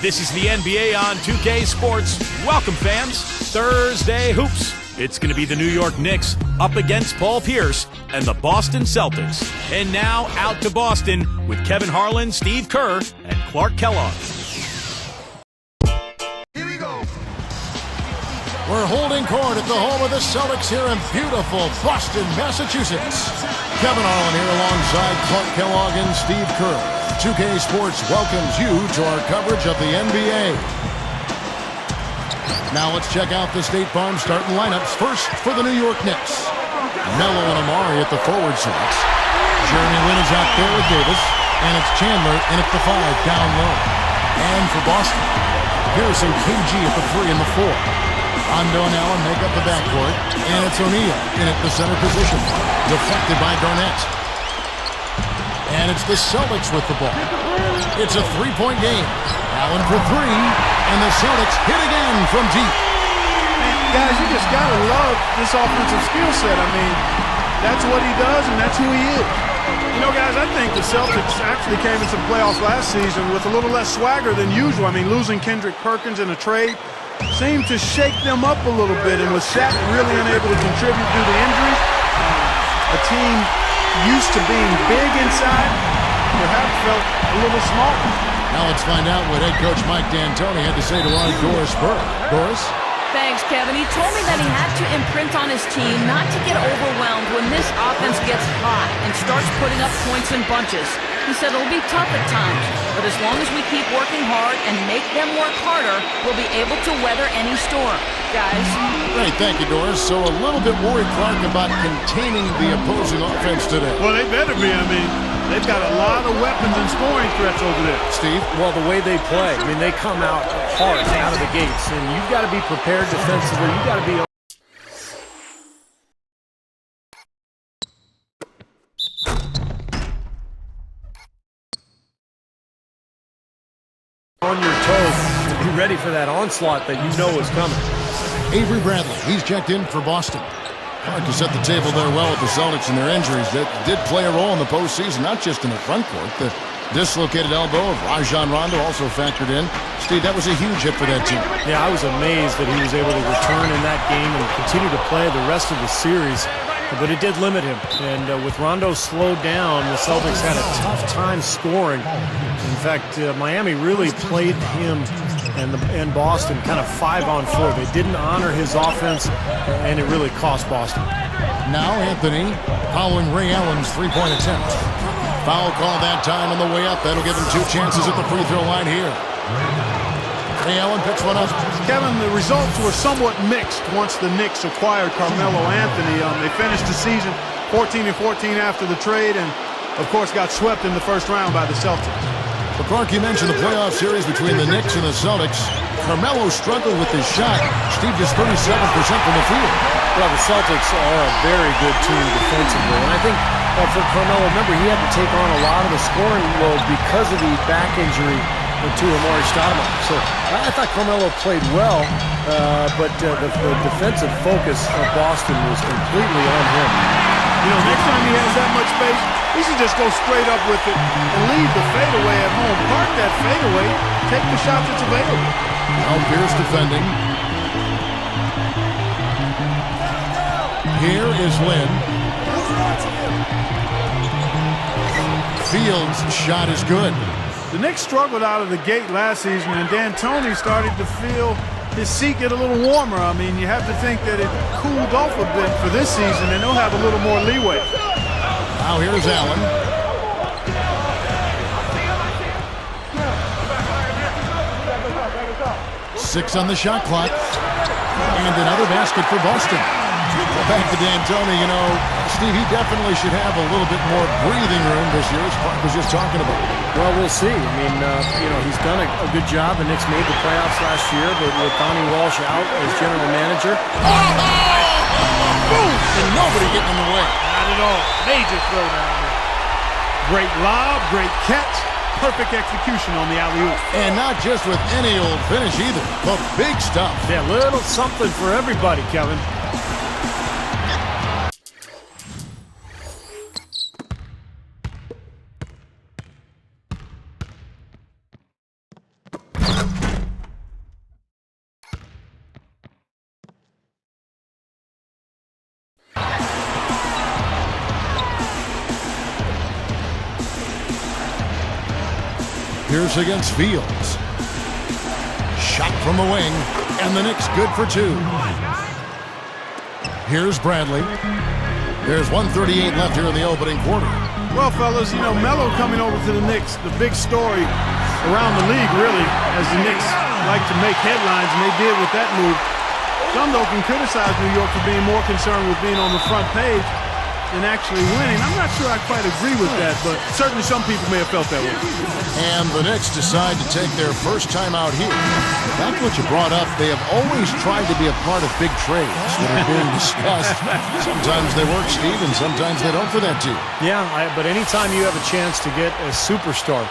This is the NBA on 2K Sports. Welcome, fans. Thursday Hoops. It's going to be the New York Knicks up against Paul Pierce and the Boston Celtics. And now out to Boston with Kevin Harlan, Steve Kerr, and Clark Kellogg. Here we go. We're holding court at the home of the Celtics here in beautiful Boston, Massachusetts. Kevin Harlan here alongside Clark Kellogg and Steve Kerr. 2K Sports welcomes you to our coverage of the NBA. Now let's check out the State Farm starting lineups. First for the New York Knicks. Melo and Amari at the forward slots. Jeremy Lin is out there with Davis. And it's Chandler in at the 5 down low. And for Boston, Pierce and KG at the 3 and the 4. Rondo and Allen make up the backcourt. And it's O'Neal in at the center position. Deflected by Garnett. And it's the Celtics with the ball. It's a three-point game. Allen for 3. And the Celtics hit again from deep. Guys, you just got to love this offensive skill set. I mean, that's what he does, and that's who he is. You know, guys, I think the Celtics actually came into the playoffs last season with a little less swagger than usual. I mean, losing Kendrick Perkins in a trade seemed to shake them up a little bit. And with Shaq really unable to contribute due to injuries, a team used to being big inside perhaps felt a little small. Now let's find out what head coach Mike D'Antoni had to say to our Doris Burke. Doris? Thanks, Kevin. He told me that he had to imprint on his team not to get overwhelmed when this offense gets hot and starts putting up points in bunches. He said it'll be tough at times, but as long as we keep working hard and make them work harder, we'll be able to weather any storm. Guys? Great, thank you, Doris. So a little bit worried, Clark, about containing the opposing offense today. Well, they better be. I mean, they've got a lot of weapons and scoring threats over there. Steve? Well, the way they play, I mean, they come out hard out of the gates, and you've got to be prepared defensively. You've got to be on your toes and be ready for that onslaught that you know is coming. Avery Bradley, he's checked in for Boston. Hard to set the table there well with the Celtics and their injuries that did play a role in the postseason, not just in the front court. The dislocated elbow of Rajon Rondo also factored in. Steve, that was a huge hit for that team. Yeah, I was amazed that he was able to return in that game and continue to play the rest of the series. But it did limit him. And with Rondo slowed down, the Celtics had a tough time scoring. In fact, Miami really played him and Boston kind of 5-on-4. They didn't honor his offense, and it really cost Boston. Now Anthony following Ray Allen's three-point attempt. Foul call that time on the way up. That'll give him 2 chances at the free throw line here. Ray Allen picks one up. Kevin, the results were somewhat mixed once the Knicks acquired Carmelo Anthony. They finished the season 14-14 after the trade and, of course, got swept in the first round by the Celtics. But Clark, you mentioned the playoff series between the Knicks and the Celtics. Carmelo struggled with his shot. Steve, just 37% from the field. Well, the Celtics are a very good team defensively. And I think for Carmelo, remember, he had to take on a lot of the scoring load because of the back injury to Amari Stoudemire. So I thought Carmelo played well, but the defensive focus of Boston was completely on him. You know, next time he has that much space, he should just go straight up with it and leave the fadeaway at home. Park that fadeaway, take the shot that's available. Now Pierce defending. Here is Lynn. Fields' shot is good. The Knicks struggled out of the gate last season, and D'Antoni started to feel his seat get a little warmer. I mean, you have to think that it cooled off a bit for this season, and they'll have a little more leeway. Now here's Allen. Six on the shot clock. And another basket for Boston. Back to D'Antoni, you know, Steve, he definitely should have a little bit more breathing room this year, as Clark was just talking about. Well, we'll see. I mean, you know, he's done a good job. The Knicks made the playoffs last year, but with Donnie Walsh out as general manager. Boom! And nobody getting in the way. Not at all. Major throwdown there. Great lob, great catch. Perfect execution on the alley-oop. And not just with any old finish either, but big stuff. Yeah, little something for everybody, Kevin. Pierce against Fields. Shot from the wing, and the Knicks good for 2. Here's Bradley. There's 1:38 left here in the opening quarter. Well, fellas, you know, Melo coming over to the Knicks, the big story around the league, really, as the Knicks like to make headlines, and they did with that move. Some, though, can criticize New York for being more concerned with being on the front page than actually winning. I'm not sure I quite agree with that, but certainly some people may have felt that way. And the Knicks decide to take their first time out here. Back to what you brought up, they have always tried to be a part of big trades that are being discussed. Sometimes they work, Steve, and sometimes they don't for that team. Yeah, but anytime you have a chance to get a superstar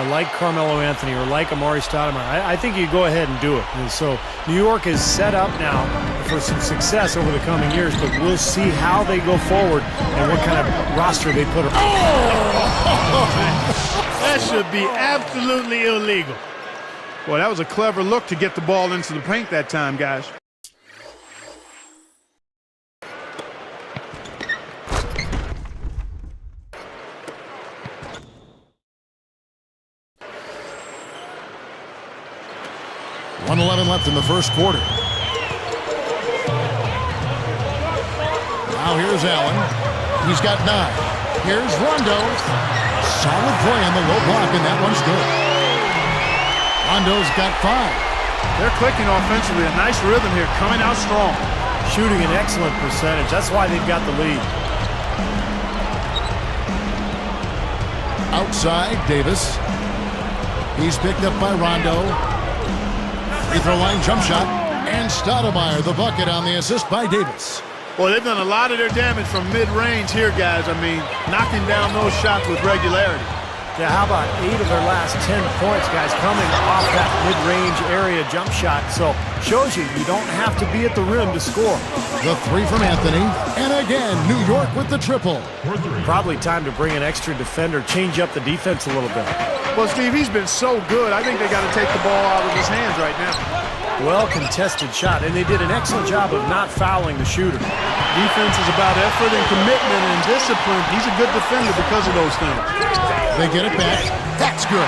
like Carmelo Anthony or like Amari Stoudemire, I think you go ahead and do it. And so New York is set up now for some success over the coming years, but we'll see how they go forward and what kind of roster they put around. That should be absolutely illegal. Boy, that was a clever look to get the ball into the paint that time, guys. .111 left in the first quarter. Now here's Allen. He's got 9. Here's Rondo. Solid play on the low block, and that one's good. Rondo's got 5. They're clicking offensively. A nice rhythm here, coming out strong. Shooting an excellent percentage. That's why they've got the lead. Outside, Davis. He's picked up by Rondo. Free throw line jump shot. And Stoudemire, the bucket on the assist by Davis. Well, they've done a lot of their damage from mid-range here, guys. I mean, knocking down those shots with regularity. Yeah, how about 8 of their last 10 points, guys, coming off that mid-range area jump shot. So, shows you don't have to be at the rim to score. The 3 from Anthony. And again, New York with the triple. Probably time to bring an extra defender, change up the defense a little bit. Well, Steve, he's been so good. I think they got to take the ball out of his hands right now. Well-contested shot, and they did an excellent job of not fouling the shooter. Defense is about effort and commitment and discipline. He's a good defender because of those things. They get it back. That's good.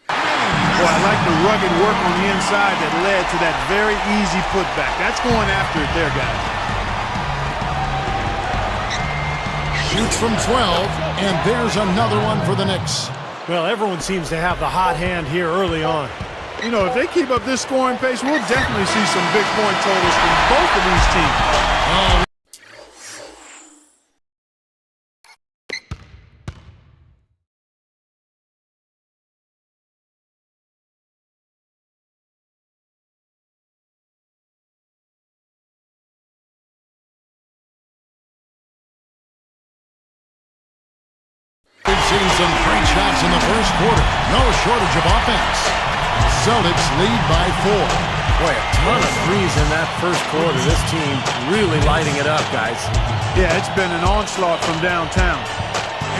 Boy, I like the rugged work on the inside that led to that very easy putback. That's going after it there, guys. Shoots from 12, and there's another one for the Knicks. Well, everyone seems to have the hot hand here early on. You know, if they keep up this scoring pace, we'll definitely see some big point totals from both of these teams. We've seen some great shots in the first quarter. No shortage of offense. Celtics lead by 4. Boy, a ton of threes in that first quarter. This team really lighting it up, guys. Yeah, it's been an onslaught from downtown.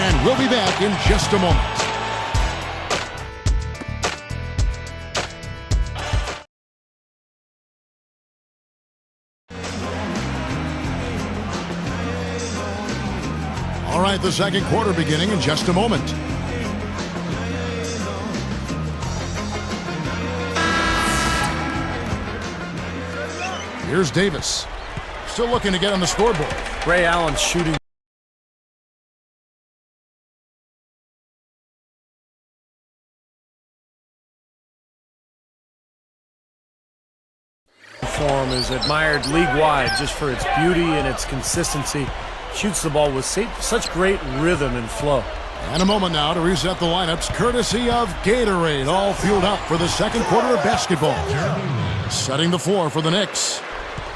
And we'll be back in just a moment. All right, the second quarter beginning in just a moment. Here's Davis. Still looking to get on the scoreboard. Ray Allen's shooting. Form is admired league-wide just for its beauty and its consistency. Shoots the ball with such great rhythm and flow. And a moment now to reset the lineups, courtesy of Gatorade, all fueled up for the second quarter of basketball. Setting the floor for the Knicks.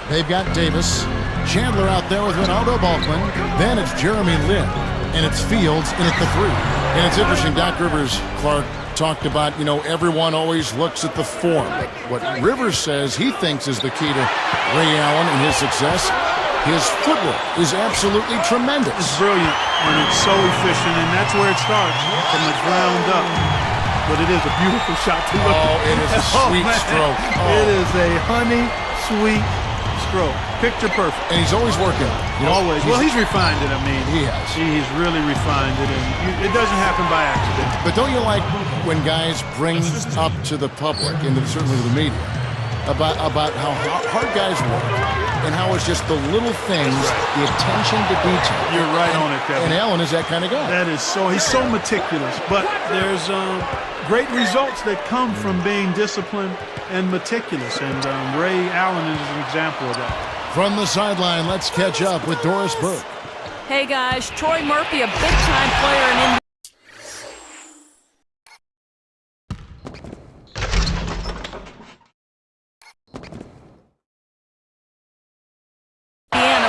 They've got Davis, Chandler out there with Ronaldo Balkman. Then it's Jeremy Lin, and it's Fields in at the 3. And it's interesting, Doc Rivers, Clark, talked about, everyone always looks at the form. But what Rivers says he thinks is the key to Ray Allen and his success, his footwork is absolutely tremendous. It's brilliant, and it's so efficient, and that's where it starts, from the ground up. But it is a beautiful shot to look at. Oh, it is a sweet stroke. Oh. It is a honey, sweet throw. Picture perfect. And he's always working. Always. Well, he's refined it, I mean. He has. He's really refined it, and it doesn't happen by accident. But don't you like when guys bring up to the public, and certainly to the media, about how hard guys work and how it's just the little things, the attention to detail. You're right on it, Kevin. And Allen is that kind of guy. He's so meticulous. But there's great results that come from being disciplined and meticulous, and Ray Allen is an example of that. From the sideline, let's catch up with Doris Burke. Hey guys, Troy Murphy, a big-time player in Indiana.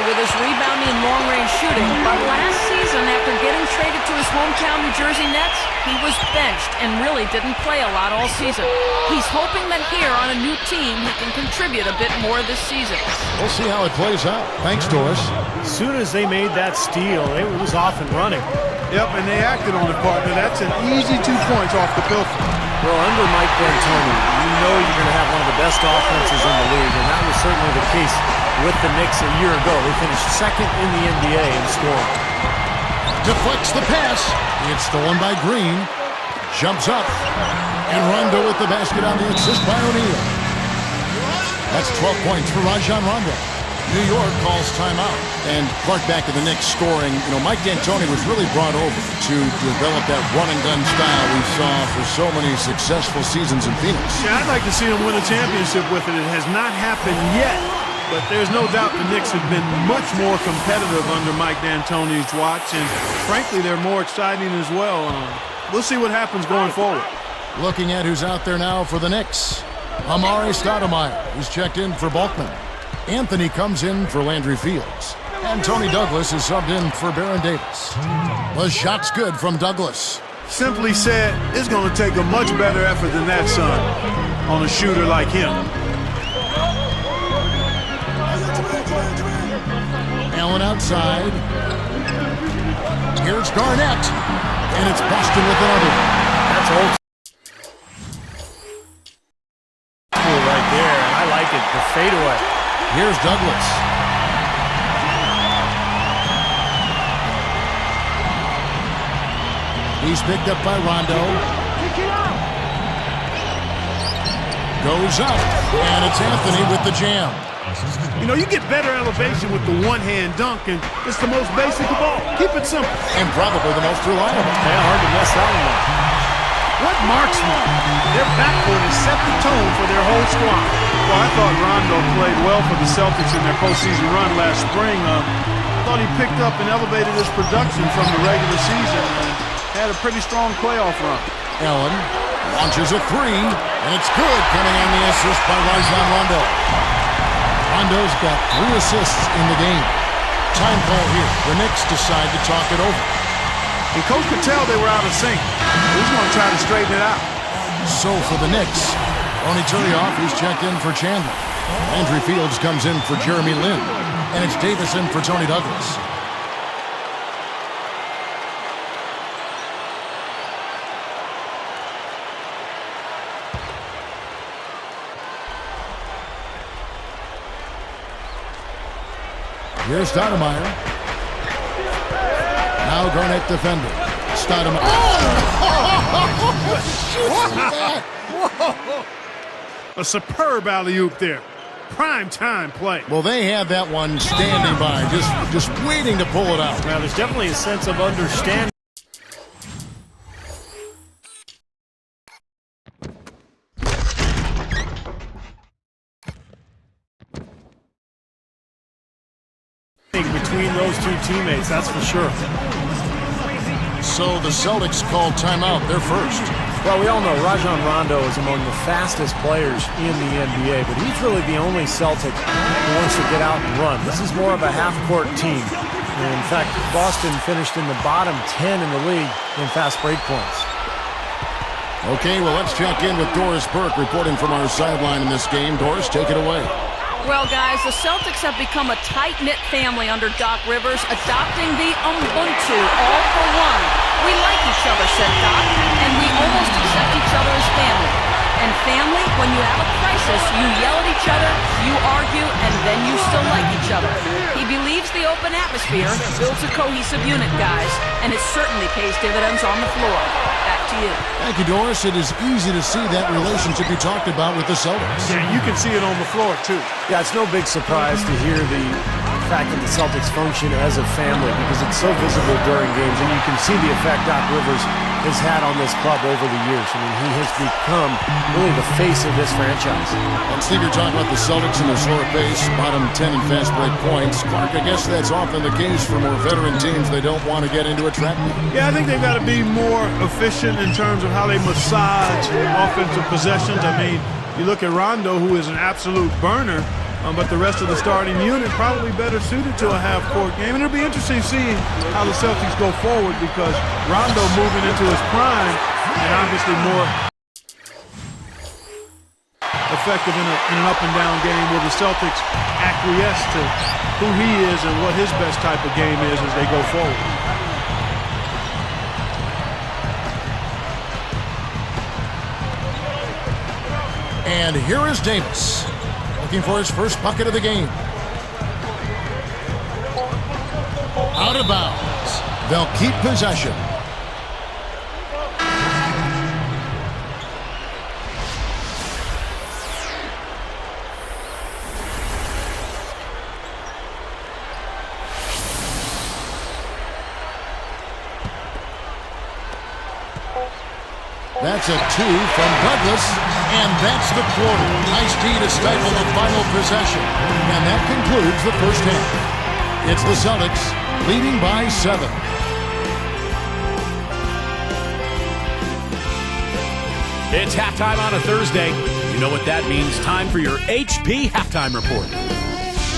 With his rebounding and long-range shooting, but last season, after getting traded to his hometown New Jersey Nets, he was benched and really didn't play a lot all season. He's hoping that here on a new team, he can contribute a bit more this season. We'll see how it plays out. Thanks, Doris. As soon as they made that steal, it was off and running. Yep, and they acted on it, partner. That's an easy 2 points off the pilfer. Well, under Mike D'Antoni, you know you're going to have one of the best offenses in the league, and that was certainly the case with the Knicks a year ago. They finished second in the NBA in scoring. Deflects the pass. It's stolen by Green. Jumps up. And Rondo with the basket on the assist by O'Neal. That's 12 points for Rajon Rondo. New York calls timeout. And Clark back to the Knicks scoring. Mike D'Antoni was really brought over to develop that run-and-gun style we saw for so many successful seasons in Phoenix. Yeah, I'd like to see him win a championship with it. It has not happened yet. But there's no doubt the Knicks have been much more competitive under Mike D'Antoni's watch, and frankly, they're more exciting as well. We'll see what happens going forward. Looking at who's out there now for the Knicks. Amari Stoudemire, who's checked in for Bulkman. Anthony comes in for Landry Fields. And Tony Douglas is subbed in for Baron Davis. The shot's good from Douglas. Simply said, it's going to take a much better effort than that, son, on a shooter like him. Allen outside. Here's Garnett. And it's Boston with another. That's old school right there. I like it. The fadeaway. Here's Douglas. He's picked up by Rondo. Goes up. And it's Anthony with the jam. You know, you get better elevation with the one-hand dunk, and it's the most basic of all. Keep it simple. And probably the most reliable. Yeah, hard to mess that one up. What marksman? Their backcourt has set the tone for their whole squad. Well, I thought Rondo played well for the Celtics in their postseason run last spring. I thought he picked up and elevated his production from the regular season and had a pretty strong playoff run. Allen launches a three, and it's good, coming on the assist by Rajon Rondo. Rondo's got 3 assists in the game. Time call here. The Knicks decide to talk it over. And Coach could tell they were out of sync. He's going to try to straighten it out. So for the Knicks, Tony Turioff is checked in for Chandler. Landry Fields comes in for Jeremy Lin. And it's Davis in for Tony Douglas. Here's Stoudemire. Now Garnett defending. Stoudemire. Whoa! A superb alley-oop there. Prime time play. Well, they had that one standing by, just waiting to pull it out. Now, there's definitely a sense of understanding. Between those two teammates, that's for sure. So the Celtics called timeout. They're first. Well, we all know Rajon Rondo is among the fastest players in the NBA, but he's really the only Celtic who wants to get out and run. This is more of a half-court team. And in fact, Boston finished in the bottom 10 in the league in fast break points. Okay, well, let's check in with Doris Burke reporting from our sideline in this game. Doris, take it away. Well, guys, the Celtics have become a tight-knit family under Doc Rivers, adopting the Ubuntu, all for one. We like each other, said Doc, and we almost accept each other as family. And And family, when you have a crisis, you yell at each other, you argue, and then you still like each other. He believes the open atmosphere builds a cohesive unit, guys, and it certainly pays dividends on the floor. Back to you. Thank you, Doris. It is easy to see that relationship you talked about with the Celtics. Yeah, you can see it on the floor, too. Yeah, it's no big surprise to hear the fact that the Celtics function as a family because it's so visible during games, and you can see the effect Doc Rivers has had on this club over the years. I mean, he has become really the face of this franchise. And Steve, you're talking about the Celtics and their slower pace, bottom 10 in fast break points. Clark, I guess that's often the case for more veteran teams. They don't want to get into a trap. Yeah, I think they've got to be more efficient in terms of how they massage offensive possessions. I mean, you look at Rondo, who is an absolute burner, but the rest of the starting unit probably better suited to a half-court game. And it'll be interesting seeing how the Celtics go forward because Rondo moving into his prime and obviously more effective in an up-and-down game. Will the Celtics acquiesce to who he is and what his best type of game is as they go forward? And here is Davis, looking for his first bucket of the game. Out of bounds. They'll keep possession. That's a 2 from Douglas, and that's the quarter. Nice D to stifle the final possession. And that concludes the first half. It's the Celtics leading by 7. It's halftime on a Thursday. You know what that means. Time for your HP halftime report.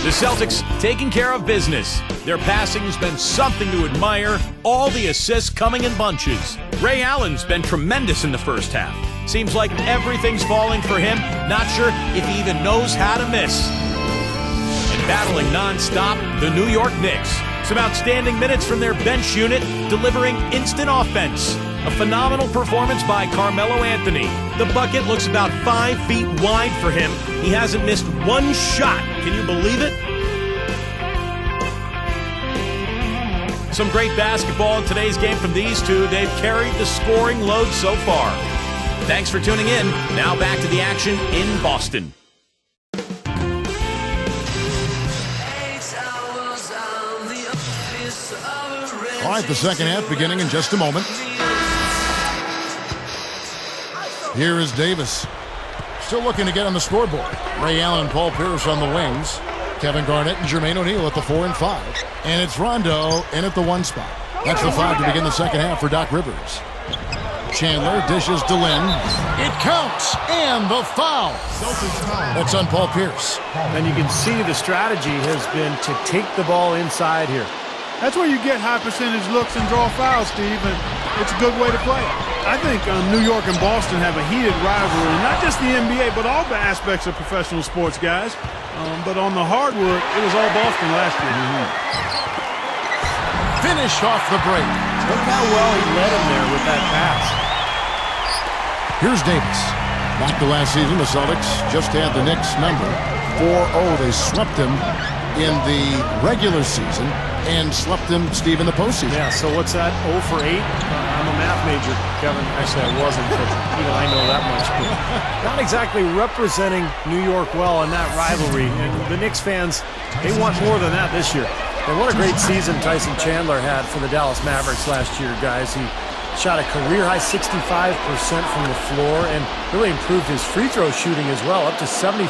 The Celtics taking care of business. Their passing's been something to admire. All the assists coming in bunches. Ray Allen's been tremendous in the first half. Seems like everything's falling for him. Not sure if he even knows how to miss. And battling nonstop, the New York Knicks. Some outstanding minutes from their bench unit, delivering instant offense. A phenomenal performance by Carmelo Anthony. The bucket looks about 5 feet wide for him. He hasn't missed one shot. Can you believe it? Some great basketball in today's game from these two. They've carried the scoring load so far. Thanks for tuning in. Now back to the action in Boston. All right, the second half beginning in just a moment. Here is Davis. Still looking to get on the scoreboard. Ray Allen and Paul Pierce on the wings. Kevin Garnett and Jermaine O'Neal at the 4 and 5. And it's Rondo in at the 1 spot. That's the 5 to begin the second half for Doc Rivers. Chandler dishes to Lynn. It counts, and the foul. That's on Paul Pierce. And you can see the strategy has been to take the ball inside here. That's where you get high percentage looks and draw fouls, Steve, and it's a good way to play. I think New York and Boston have a heated rivalry, not just the NBA, but all the aspects of professional sports, guys. But on the hardwood, it was all Boston last year. Finish off the break. Look how well he led him there with that pass. Here's Davis. Back to last season, the Celtics just had the Knicks number. 4-0. They swept them in the regular season and swept them, Steve, in the postseason. Yeah, so what's that? 0 for 8? I'm a math major, Kevin. Actually, I wasn't, but even I know that much. But not exactly representing New York well in that rivalry. And the Knicks fans, they want more than that this year. And what a great season Tyson Chandler had for the Dallas Mavericks last year, guys. He shot a career-high 65% from the floor and really improved his free throw shooting as well, up to 74%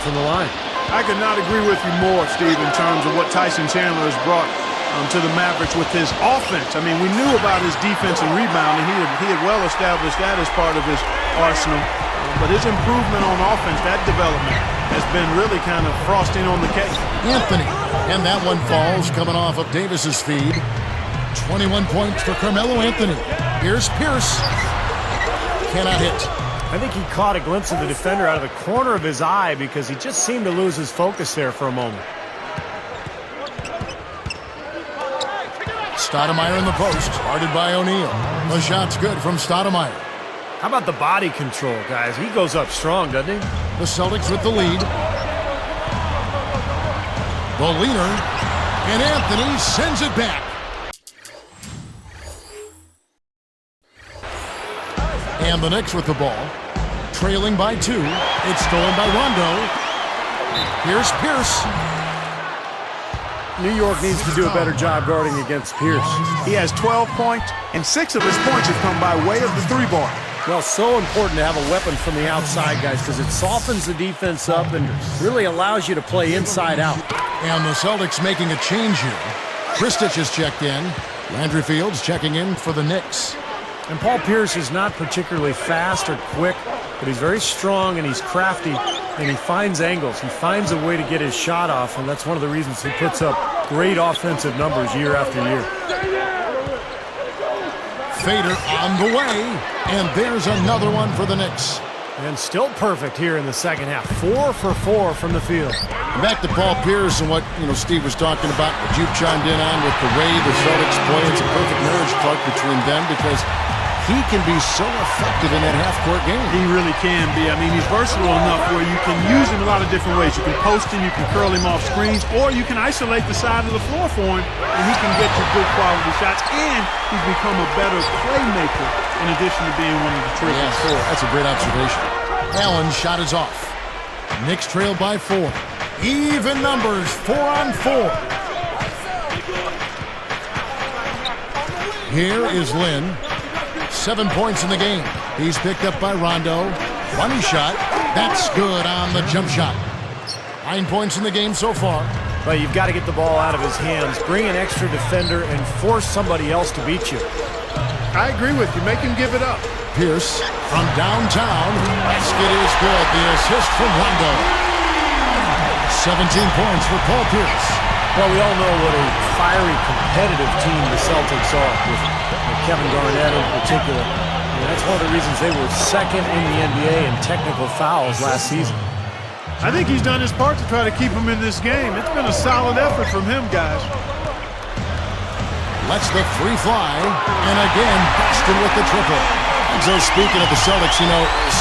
from the line. I could not agree with you more, Steve, in terms of what Tyson Chandler has brought to the Mavericks with his offense. I mean, we knew about his defense and rebounding. He had well established that as part of his arsenal. But his improvement on offense, that development, has been really kind of frosting on the cake. Anthony, and that one falls coming off of Davis's feed. 21 points for Carmelo Anthony. Here's Pierce. Cannot hit. I think he caught a glimpse of the defender out of the corner of his eye because he just seemed to lose his focus there for a moment. Stoudemire in the post, guarded by O'Neal. The shot's good from Stoudemire. How about the body control, guys? He goes up strong, doesn't he? The Celtics with the lead. The leader, and Anthony sends it back. And the Knicks with the ball, trailing by 2. It's stolen by Rondo. Here's Pierce. New York needs to do a better job guarding against Pierce. He has 12 points, and 6 of his points have come by way of the three-ball. Well, so important to have a weapon from the outside, guys, because it softens the defense up and really allows you to play inside out. And the Celtics making a change here. Kristich is checked in. Landry Fields checking in for the Knicks. And Paul Pierce is not particularly fast or quick, but he's very strong and he's crafty, and he finds angles. He finds a way to get his shot off, and that's one of the reasons he puts up great offensive numbers year after year. Fader on the way, and there's another one for the Knicks. And still perfect here in the second half. 4 for 4 from the field. Back to Paul Pierce and what Steve was talking about, what you chimed in on with the way the Celtics play. It's a perfect marriage part between them because he can be so effective in that half-court game. He really can be. I mean, he's versatile enough where you can use him a lot of different ways. You can post him, you can curl him off screens, or you can isolate the side of the floor for him, and he can get you good quality shots, and he's become a better playmaker in addition to being one of the terrific scorers. That's a great observation. Allen's shot is off. Knicks trail by 4. Even numbers, 4 on 4. Here is Lynn. 7 points in the game. He's picked up by Rondo. Money shot. That's good on the jump shot. 9 points in the game so far. But you've got to get the ball out of his hands, bring an extra defender, and force somebody else to beat you. I agree with you. Make him give it up. Pierce from downtown. Basket is good. The assist from Rondo. 17 points for Paul Pierce. Well, we all know what a fiery, competitive team the Celtics are, with Kevin Garnett in particular. And that's one of the reasons they were second in the NBA in technical fouls last season. I think he's done his part to try to keep him in this game. It's been a solid effort from him, guys. Lets the three fly, and again, Boston with the triple. And so speaking of the Celtics,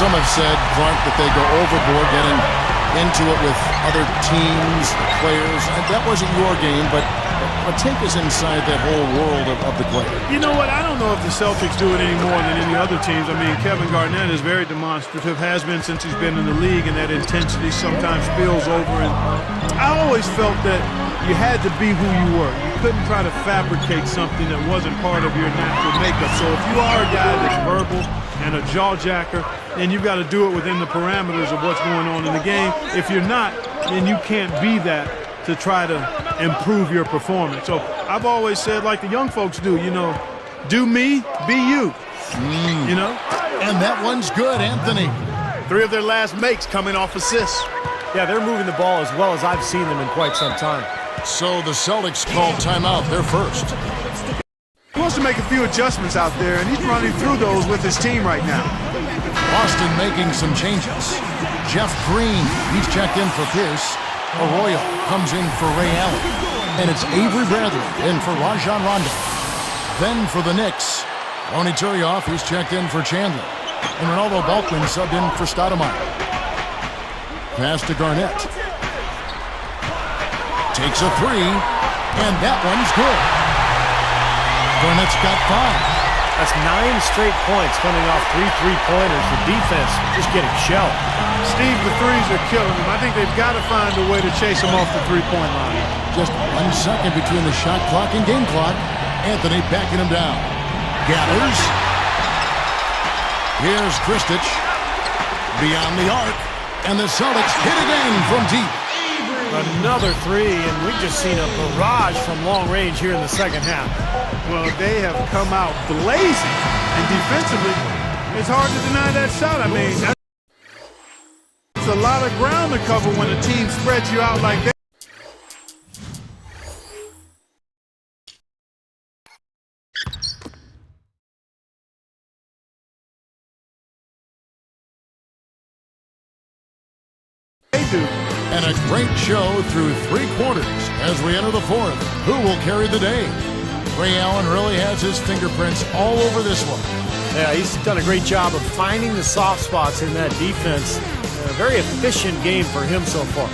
some have said, Clark, that they go overboard getting into it with other teams, the players. That wasn't your game, but take us inside that whole world of the player. You know what? I don't know if the Celtics do it any more than any other teams. I mean, Kevin Garnett is very demonstrative, has been since he's been in the league, and that intensity sometimes spills over. And I always felt that you had to be who you were. You couldn't try to fabricate something that wasn't part of your natural makeup. So if you are a guy that's verbal and a jaw-jacker, then you've got to do it within the parameters of what's going on in the game. If you're not, then you can't be that to try to improve your performance. So I've always said, like the young folks do, do me, be you, And that one's good, Anthony. 3 of their last makes coming off assists. Yeah, they're moving the ball as well as I've seen them in quite some time. So the Celtics call timeout. They're first. He wants to make a few adjustments out there, and he's running through those with his team right now. Boston making some changes. Jeff Green, he's checked in for Pierce. Arroyo comes in for Ray Allen. And it's Avery Bradley in for Rajon Rondo. Then for the Knicks, Ronny Turioff, he's checked in for Chandler. And Ronaldo Balkman subbed in for Stoudemire. Pass to Garnett. Takes a 3, and that one's good. Garnett's got 5. That's 9 straight points coming off 3 3-pointers. The defense just getting shelled. Steve, the threes are killing him. I think they've got to find a way to chase him off the three-point line. Just 1 second between the shot clock and game clock. Anthony backing him down. Gathers. Here's Kristich. Beyond the arc. And the Celtics hit again from deep. Another 3, and we've just seen a barrage from long range here in the second half. Well, they have come out blazing, and defensively, it's hard to deny that shot. I mean, it's a lot of ground to cover when a team spreads you out like that. They do. And a great show through 3 quarters as we enter the 4th. Who will carry the day? Ray Allen really has his fingerprints all over this one. Yeah, he's done a great job of finding the soft spots in that defense. A very efficient game for him so far.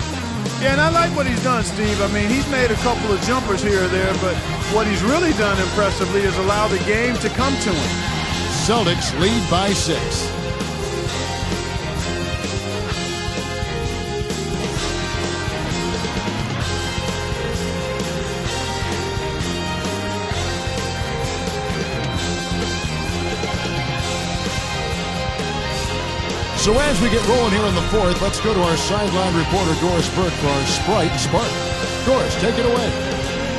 Yeah, and I like what he's done, Steve. I mean, he's made a couple of jumpers here or there, but what he's really done impressively is allow the game to come to him. Celtics lead by 6. So as we get rolling here in the fourth, let's go to our sideline reporter, Doris Burke, for our Sprite Spark. Doris, take it away.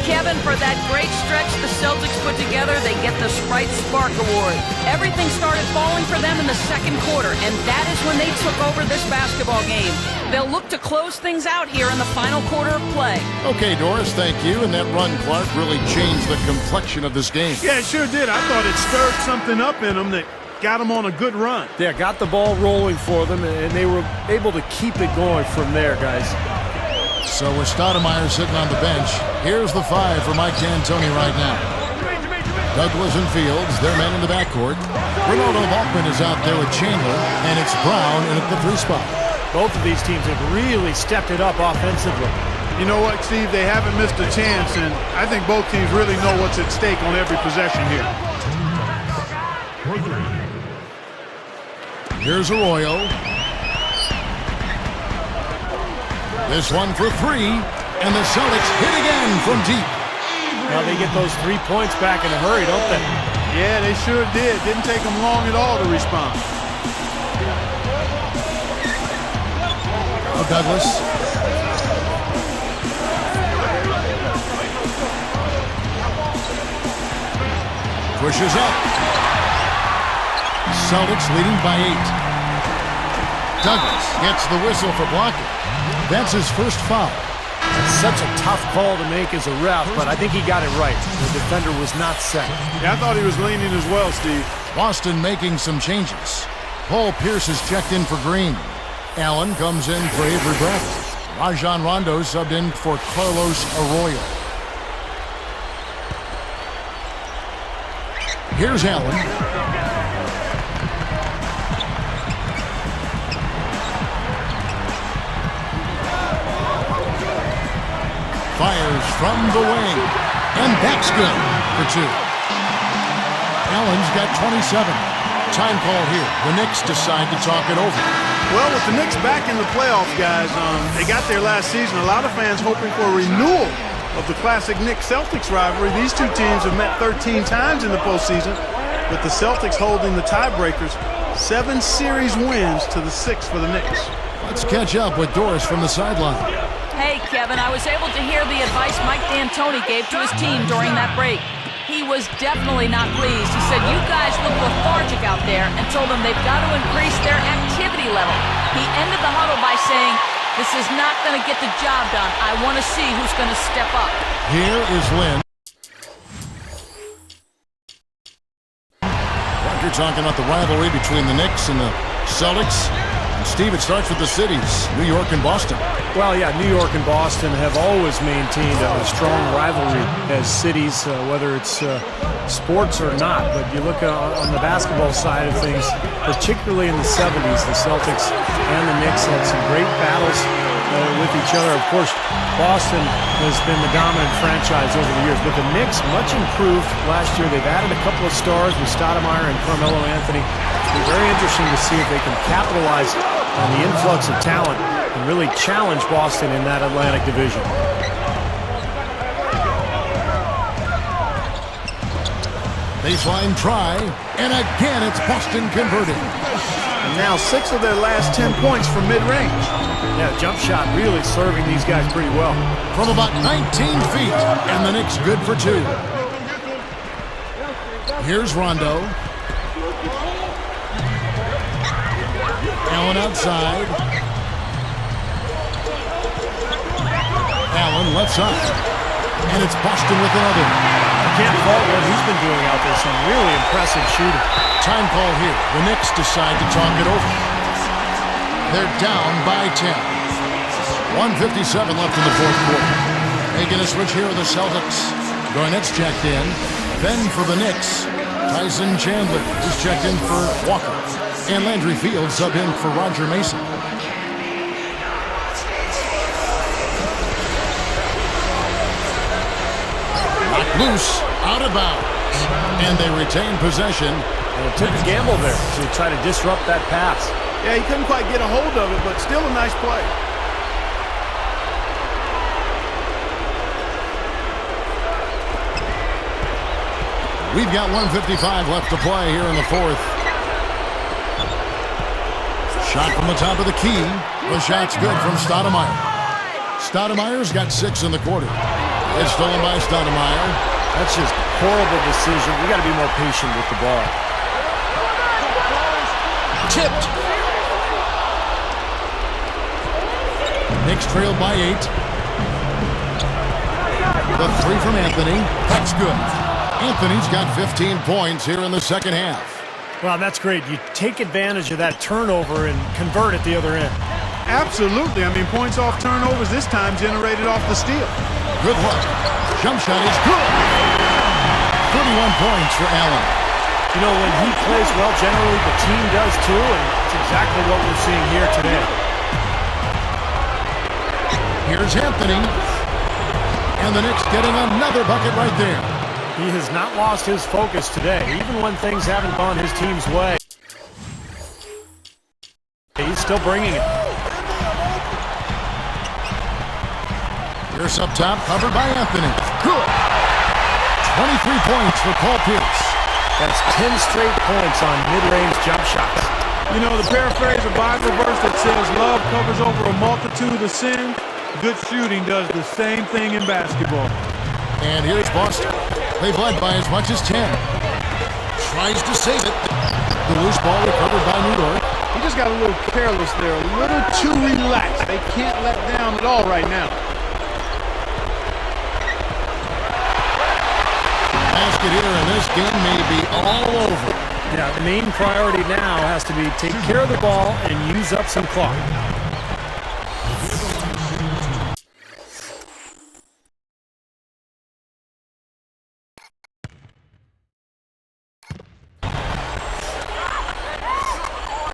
Kevin, for that great stretch the Celtics put together, they get the Sprite Spark Award. Everything started falling for them in the second quarter, and that is when they took over this basketball game. They'll look to close things out here in the final quarter of play. Okay, Doris, thank you. And that run, Clark, really changed the complexion of this game. Yeah, it sure did. I thought it stirred something up in them that got them on a good run. Yeah, got the ball rolling for them, and they were able to keep it going from there, guys. So with Stoudemire sitting on the bench, here's the 5 for Mike D'Antoni right now. Douglas and Fields, their men in the backcourt. Ronaldo Balkman is out there with Chandler, and it's Brown in at the 3 spot. Both of these teams have really stepped it up offensively. You know what, Steve? They haven't missed a chance, and I think both teams really know what's at stake on every possession here. Here's Arroyo. This one for 3, and the Celtics hit again from deep. Now they get those 3 points back in a hurry, don't they? Yeah, they sure did. Didn't take them long at all to respond. Oh, Douglas. Pushes up. Celtics leading by 8. Douglas gets the whistle for blocking. That's his first foul. It's such a tough call to make as a ref, but I think he got it right. The defender was not set. Yeah, I thought he was leaning as well, Steve. Boston making some changes. Paul Pierce is checked in for Green. Allen comes in for Avery Bradley. Rajon Rondo subbed in for Carlos Arroyo. Here's Allen. Fires from the wing. And that's good for 2. Allen's got 27. Time call here. The Knicks decide to talk it over. Well, with the Knicks back in the playoffs, guys, they got there last season. A lot of fans hoping for a renewal of the classic Knicks-Celtics rivalry. These two teams have met 13 times in the postseason, with the Celtics holding the tiebreakers. 7 series wins to the 6 for the Knicks. Let's catch up with Doris from the sideline. Hey, Kevin, I was able to hear the advice Mike D'Antoni gave to his team during that break. He was definitely not pleased. He said, you guys look lethargic out there, and told them they've got to increase their activity level. He ended the huddle by saying, this is not going to get the job done. I want to see who's going to step up. Here is Lynn. You're talking about the rivalry between the Knicks and the Celtics. Steve, it starts with the cities, New York and Boston. Well, yeah, New York and Boston have always maintained a strong rivalry as cities, whether it's sports or not. But you look on the basketball side of things, particularly in the 70s, the Celtics and the Knicks had some great battles with each other. Of course, Boston has been the dominant franchise over the years, but the Knicks much improved last year. They've added a couple of stars with Stoudemire and Carmelo Anthony. It'll be very interesting to see if they can capitalize on the influx of talent and really challenge Boston in that Atlantic division. Baseline try, and again it's Boston converting. And now 6 of their last 10 points from mid-range. Yeah, jump shot really serving these guys pretty well. From about 19 feet, and the Knicks good for 2. Here's Rondo. Allen outside. Allen left side. And it's Boston with another. Can't fault what he's been doing out there. Some really impressive shooting. Time call here. The Knicks decide to talk it over. They're down by 10. 1:57 left in the fourth quarter. Making a switch here with the Celtics. Garnett's checked in. Then for the Knicks, Tyson Chandler is checked in for Walker. And Landry Fields sub in for Roger Mason. Knocked loose, out of bounds. And they retain possession. And it took a gamble there to try to disrupt that pass. Yeah, he couldn't quite get a hold of it, but still a nice play. We've got 1:55 left to play here in the fourth. Shot from the top of the key. The shot's good from Stoudemire. Stoudemire's got 6 in the quarter. It's stolen by Stoudemire. That's just horrible decision. We got to be more patient with the ball. Tipped. Knicks trailed by 8. The 3 from Anthony. That's good. Anthony's got 15 points here in the second half. Well, that's great. You take advantage of that turnover and convert at the other end. Absolutely. I mean, points off turnovers this time generated off the steal. Good luck. Jump shot is good. 31 points for Allen. You know, when he plays well, generally the team does too, and it's exactly what we're seeing here today. Here's Anthony. And the Knicks getting another bucket right there. He has not lost his focus today, even when things haven't gone his team's way. He's still bringing it. Pierce up top, covered by Anthony. Good. 23 points for Paul Pierce. That's 10 straight points on mid-range jump shots. You know, the paraphrase a Bible verse that says love covers over a multitude of sins, good shooting does the same thing in basketball. And here's Boston. They've led by as much as 10. Tries to save it. The loose ball recovered by New York. He just got a little careless there, a little too relaxed. They can't let down at all right now. Basket here, and this game may be all over. Yeah, the main priority now has to be take care of the ball and use up some clock.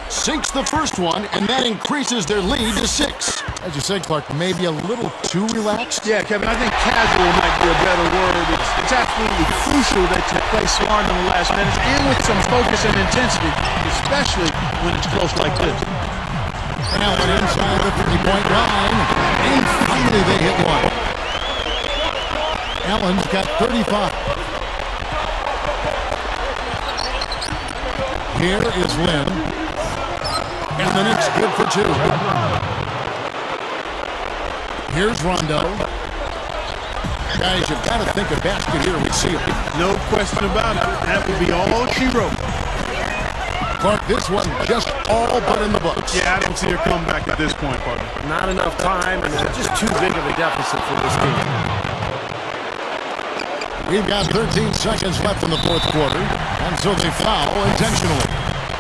Sinks the first one, and that increases their lead to 6. As you said, Clark, maybe a little too relaxed. Yeah, Kevin, I think casual might be a better word. It's absolutely crucial that you play smart in the last minutes and with some focus and intensity, especially when it's close like this. Allen inside the 3-point line, and finally they hit one. Allen's got 35. Here is Lynn. And the Knicks good for 2. Here's Rondo. Guys, you've got to think a basket here would seal it. No question about it. That would be all she wrote. Clark, this one just all but in the books. Yeah, I don't see her coming back at this point, partner. Not enough time, and just too big of a deficit for this team. We've got 13 seconds left in the fourth quarter, and so they foul intentionally.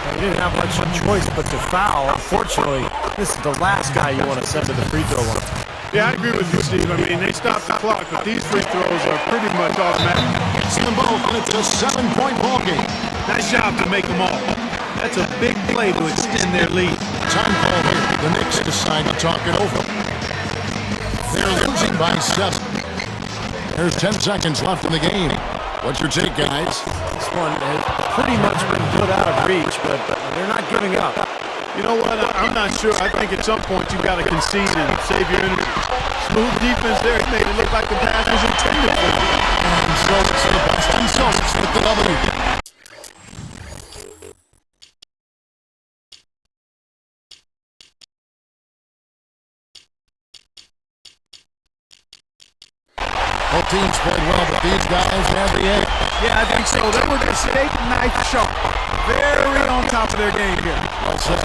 They didn't have much choice but to foul. Unfortunately, this is the last guy you want to send to the free throw line. Yeah, I agree with you, Steve. I mean, they stopped the clock, but these free throws are pretty much automatic. It's them both, and it's a 7-point ball game. Nice job to make them all. That's a big play to extend their lead. Time call here. The Knicks decide to talk it over. They're losing by 7. There's 10 seconds left in the game. What's your take, guys? This one has pretty much been put out of reach, but they're not giving up. You know what? I'm not sure. I think at some point you've got to concede and save your energy. Smooth defense there. He made it look like the pass was intended for him. And so it's the Boston Celtics with the W. Both teams played well, but these guys had the edge. Yeah, I think so. They were just steak knife sharp. Very on top of their game here. Well said.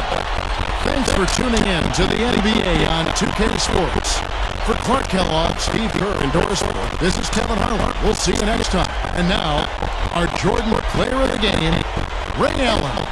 Thanks for tuning in to the NBA on 2K Sports. For Clark Kellogg, Steve Kerr, and Doris Sport, this is Kevin Harlan. We'll see you next time. And now, our Jordan Player of the Game, Ray Allen.